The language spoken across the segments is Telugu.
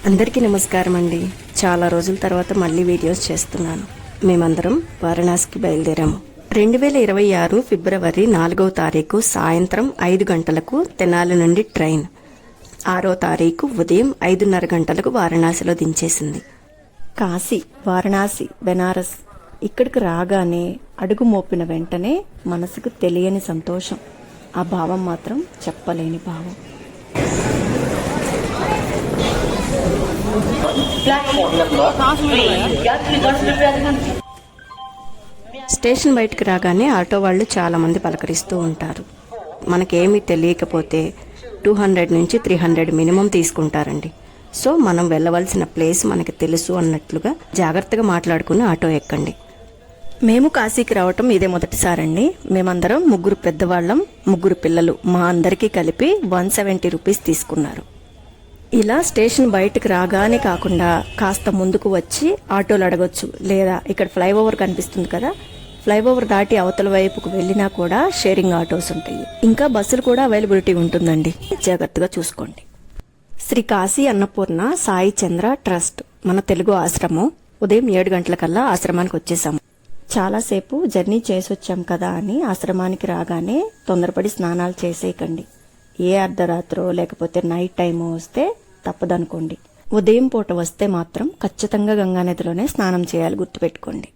అందరికీ నమస్కారం అండి. చాలా రోజుల తర్వాత మళ్ళీ వీడియోస్ చేస్తున్నాను. మేమందరం వారణాసికి బయలుదేరాము. 2026 ఫిబ్రవరి 4వ తారీఖు సాయంత్రం 5 గంటలకు తెనాలి నుండి ట్రైన్ 6వ తారీఖు ఉదయం 5:30 గంటలకు వారణాసిలో దించేసింది. కాశీ, వారణాసి, బెనారస్ ఇక్కడికి రాగానే అడుగు మోపిన వెంటనే మనసుకు తెలియని సంతోషం. ఆ భావం మాత్రం చెప్పలేని భావం. స్టేషన్ బయటకు రాగానే ఆటో వాళ్ళు చాలా మంది పలకరిస్తూ ఉంటారు. మనకేమీ తెలియకపోతే 200 నుంచి 300 మినిమం తీసుకుంటారండి. సో మనం వెళ్ళవలసిన ప్లేస్ మనకి తెలుసు అన్నట్లుగా జాగ్రత్తగా మాట్లాడుకుని ఆటో ఎక్కండి. మేము కాశీకి రావటం ఇదే మొదటిసారండి. మేమందరం 3 పెద్దవాళ్ళం, 3 పిల్లలు, మా అందరికీ కలిపి 170 రూపీస్ తీసుకున్నారు. ఇలా స్టేషన్ బయటకు రాగానే కాకుండా కాస్త ముందుకు వచ్చి ఆటోలు అడగొచ్చు, లేదా ఇక్కడ ఫ్లైఓవర్ కనిపిస్తుంది కదా, ఫ్లైఓవర్ దాటి అవతల వైపుకు వెళ్ళినా కూడా షేరింగ్ ఆటోస్ ఉంటాయి. ఇంకా బస్సులు కూడా అవైలబిలిటీ ఉంటుందండి. జాగ్రత్తగా చూసుకోండి. శ్రీ కాశీ అన్నపూర్ణ సాయి చంద్ర ట్రస్ట్ మన తెలుగు ఆశ్రమం. ఉదయం 7 గంటలకల్లా ఆశ్రమానికి వచ్చేసాము. చాలాసేపు జర్నీ చేసొచ్చాం కదా అని ఆశ్రమానికి రాగానే తొందరపడి స్నానాలు చేసేయకండి. ఏ అర్ధరాత్రో లేకపోతే నైట్ టైమో వస్తే తప్పదనుకోండి. ఉదయం పూట వస్తే మాత్రం ఖచ్చితంగా గంగానదిలోనే స్నానం చేయాలి, గుర్తుపెట్టుకోండి.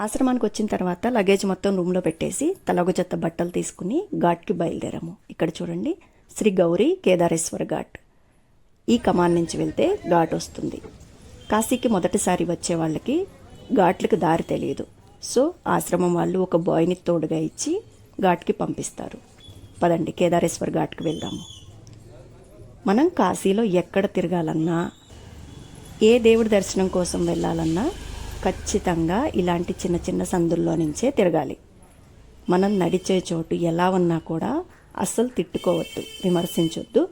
ఆశ్రమానికి వచ్చిన తర్వాత లగేజ్ మొత్తం రూమ్లో పెట్టేసి తలొక జత బట్టలు తీసుకుని ఘాట్కి బయలుదేరాము. ఇక్కడ చూడండి, శ్రీ గౌరీ కేదారేశ్వర ఘాట్. ఈ కమాన్ నుంచి వెళ్తే ఘాట్ వస్తుంది. కాశీకి మొదటిసారి వచ్చే వాళ్ళకి ఘాట్లకు దారి తెలియదు. సో ఆశ్రమం వాళ్ళు ఒక బాయ్ని తోడుగా ఇచ్చి ఘాట్కి పంపిస్తారు. పదండి, కేదారేశ్వర్ ఘాట్కి వెళ్దాము. మనం కాశీలో ఎక్కడ తిరగాలన్నా, ఏ దేవుడి దర్శనం కోసం వెళ్ళాలన్నా ఖచ్చితంగా ఇలాంటి చిన్న చిన్న సందుల్లో నుంచే తిరగాలి. మనం నడిచే చోటు ఎలా ఉన్నా కూడా అస్సలు తిట్టుకోవద్దు, విమర్శించొద్దు,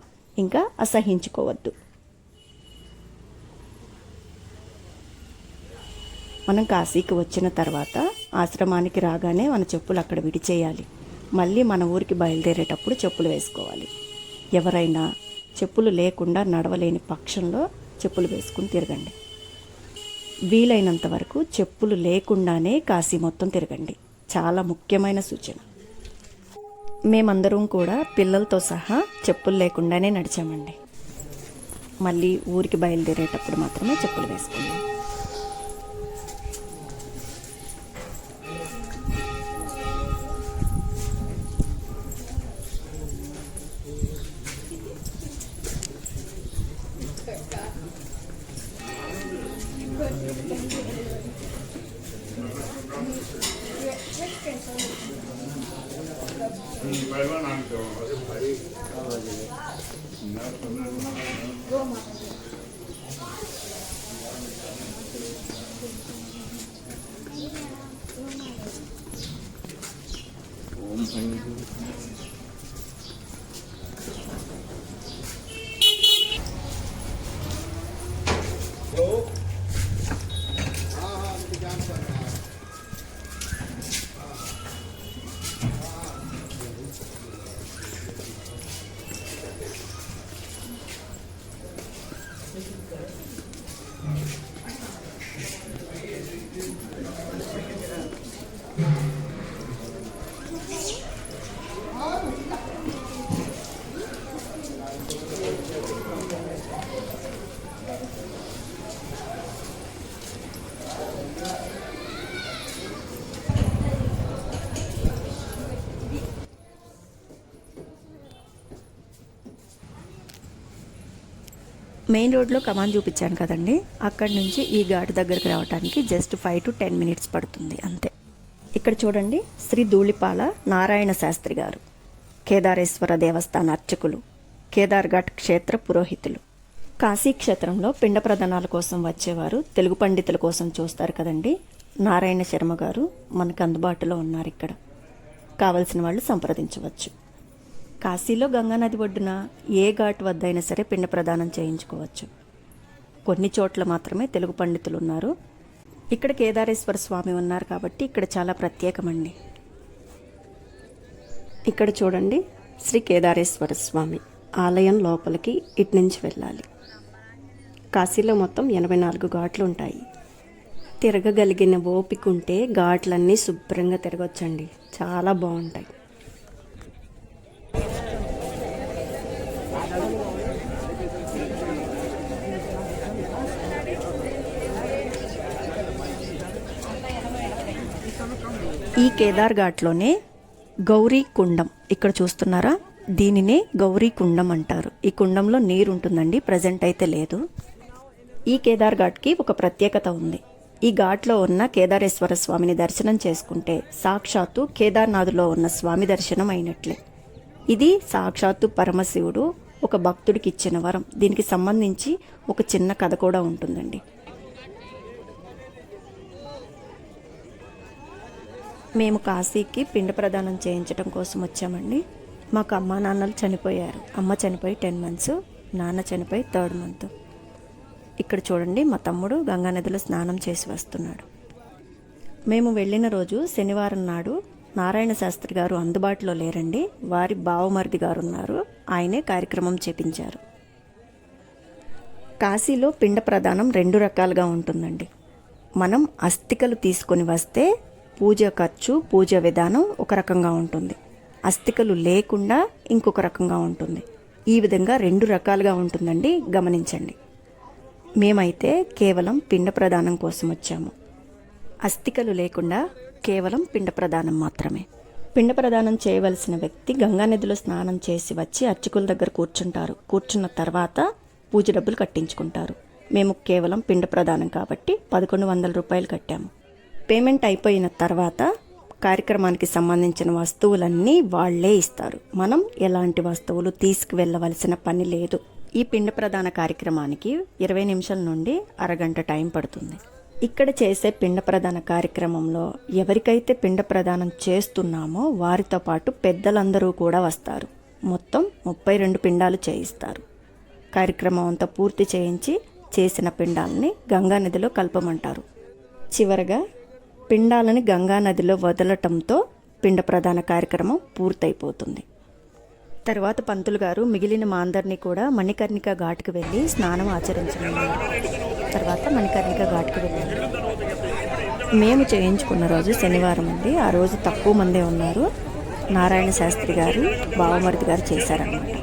ఇంకా అసహించుకోవద్దు. మనం కాశీకి వచ్చిన తర్వాత ఆశ్రమానికి రాగానే మన చెప్పులు అక్కడ విడిచేయాలి. మళ్ళీ మన ఊరికి బయలుదేరేటప్పుడు చెప్పులు వేసుకోవాలి. ఎవరైనా చెప్పులు లేకుండా నడవలేని పక్షంలో చెప్పులు వేసుకుని తిరగండి. వీలైనంత వరకు చెప్పులు లేకుండానే కాశీ మొత్తం తిరగండి. చాలా ముఖ్యమైన సూచన. మేమందరం కూడా పిల్లలతో సహా చెప్పులు లేకుండానే నడిచామండి. మళ్ళీ ఊరికి బయలుదేరేటప్పుడు మాత్రమే చెప్పులు వేసుకున్నాం. మెయిన్ రోడ్లో కమాన్ చూపించాను కదండి, అక్కడి నుంచి ఈ ఘాట్ దగ్గరికి రావడానికి జస్ట్ 5 to 10 మినిట్స్ పడుతుంది అంతే. ఇక్కడ చూడండి, శ్రీ ధూళిపాల నారాయణ శాస్త్రి గారు, కేదారేశ్వర దేవస్థాన అర్చకులు, కేదార్ ఘాట్ క్షేత్ర పురోహితులు. కాశీ క్షేత్రంలో పిండ ప్రదానాల కోసం వచ్చేవారు తెలుగు పండితుల కోసం చూస్తారు కదండి. నారాయణ శర్మ గారు మనకు అందుబాటులో ఉన్నారు. ఇక్కడ కావలసిన వాళ్ళు సంప్రదించవచ్చు. కాశీలో గంగానది ఒడ్డున ఏ ఘాట్ వద్దైనా సరే పిండ ప్రదానం చేయించుకోవచ్చు. కొన్ని చోట్ల మాత్రమే తెలుగు పండితులు ఉన్నారు. ఇక్కడ కేదారేశ్వర స్వామి ఉన్నారు కాబట్టి ఇక్కడ చాలా ప్రత్యేకమండి. ఇక్కడ చూడండి, శ్రీ కేదారేశ్వర స్వామి ఆలయం లోపలికి ఇటు నుంచి వెళ్ళాలి. కాశీలో మొత్తం 84 ఘాట్లు ఉంటాయి. తిరగగలిగిన ఓపిక ఉంటే ఘాట్లన్నీ శుభ్రంగా తిరగొచ్చండి, చాలా బాగుంటాయి. ఈ కేదార్ ఘాట్లోనే గౌరీ కుండం ఇక్కడ చూస్తున్నారా, దీనినే గౌరీ కుండం అంటారు. ఈ కుండంలో నీరు ఉంటుందండి, ప్రజెంట్ అయితే లేదు. ఈ కేదార్ ఘాట్కి ఒక ప్రత్యేకత ఉంది. ఈ ఘాట్లో ఉన్న కేదారేశ్వర స్వామిని దర్శనం చేసుకుంటే సాక్షాత్తు కేదార్నాథ్లో ఉన్న స్వామి దర్శనం అయినట్లే. ఇది సాక్షాత్తు పరమశివుడు ఒక భక్తుడికి ఇచ్చిన వరం. దీనికి సంబంధించి ఒక చిన్న కథ కూడా ఉంటుందండి. మేము కాశీకి పిండ ప్రదానం చేయించడం కోసం వచ్చామండి. మాకు అమ్మా నాన్నలు చనిపోయారు. అమ్మ చనిపోయి 10 months, నాన్న చనిపోయి 3rd month. ఇక్కడ చూడండి, మా తమ్ముడు గంగానదిలో స్నానం చేసి వస్తున్నాడు. మేము వెళ్ళిన రోజు శనివారం నాడు నారాయణ శాస్త్రి గారు అందుబాటులో లేరండి. వారి బావమరిది గారు ఉన్నారు, ఆయనే కార్యక్రమం చేపించారు. కాశీలో పిండ ప్రదానం 2 రకాలుగా ఉంటుందండి. మనం అస్థికలు తీసుకొని వస్తే పూజ ఖర్చు, పూజ విధానం ఒక రకంగా ఉంటుంది. అస్థికలు లేకుండా ఇంకొక రకంగా ఉంటుంది. ఈ విధంగా 2 రకాలుగా ఉంటుందండి, గమనించండి. మేమైతే కేవలం పిండ ప్రదానం కోసం వచ్చాము. అస్థికలు లేకుండా కేవలం పిండ ప్రదానం మాత్రమే. పిండ ప్రదానం చేయవలసిన వ్యక్తి గంగానదిలో స్నానం చేసి వచ్చి అర్చకుల దగ్గర కూర్చుంటారు. కూర్చున్న తర్వాత పూజ డబ్బులు కట్టించుకుంటారు. మేము కేవలం పిండ ప్రదానం కాబట్టి 1100 రూపాయలు కట్టాము. పేమెంట్ అయిపోయిన తర్వాత కార్యక్రమానికి సంబంధించిన వస్తువులన్నీ వాళ్లే ఇస్తారు. మనం ఎలాంటి వస్తువులు తీసుకువెళ్ళవలసిన పని లేదు. ఈ పిండ ప్రదాన కార్యక్రమానికి 20 నిమిషాల నుండి అరగంట టైం పడుతుంది. ఇక్కడ చేసే పిండ ప్రదాన కార్యక్రమంలో ఎవరికైతే పిండ ప్రదానం చేస్తున్నామో వారితో పాటు పెద్దలందరూ కూడా వస్తారు. మొత్తం 32 పిండాలు చేయిస్తారు. కార్యక్రమం అంతా పూర్తి చేయించి చేసిన పిండాలని గంగానదిలో కలపమంటారు. చివరగా పిండాలని గంగానదిలో వదలటంతో పిండ ప్రదాన కార్యక్రమం పూర్తయిపోతుంది. తర్వాత పంతులు గారు మిగిలిన మా అందరినీ కూడా మణికర్ణిక ఘాట్కి వెళ్ళి స్నానం ఆచరించమన్నారు. తర్వాత మణికర్ణిక ఘాట్కి వెళ్ళాము. మేము చేయించుకున్న రోజు శనివారం అండి. ఆ రోజు తక్కువ మందే ఉన్నారు. నారాయణ శాస్త్రి గారు బావమరిది గారు చేశారన్నమాట.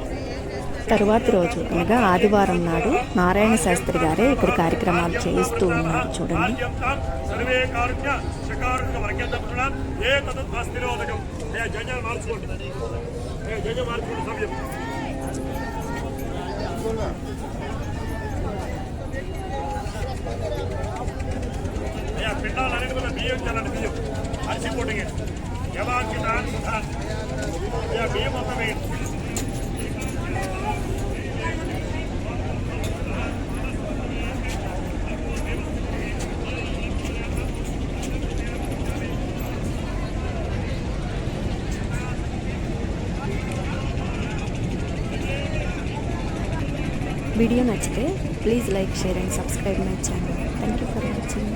తరువాతి రోజు అనగా ఆదివారం నాడు నారాయణ శాస్త్రి గారే ఇక్కడ కార్యక్రమాలు చేయిస్తూ ఉన్నారు. చూడండి. వీడియో నచ్చితే please like, share and subscribe my channel. Thank you for watching.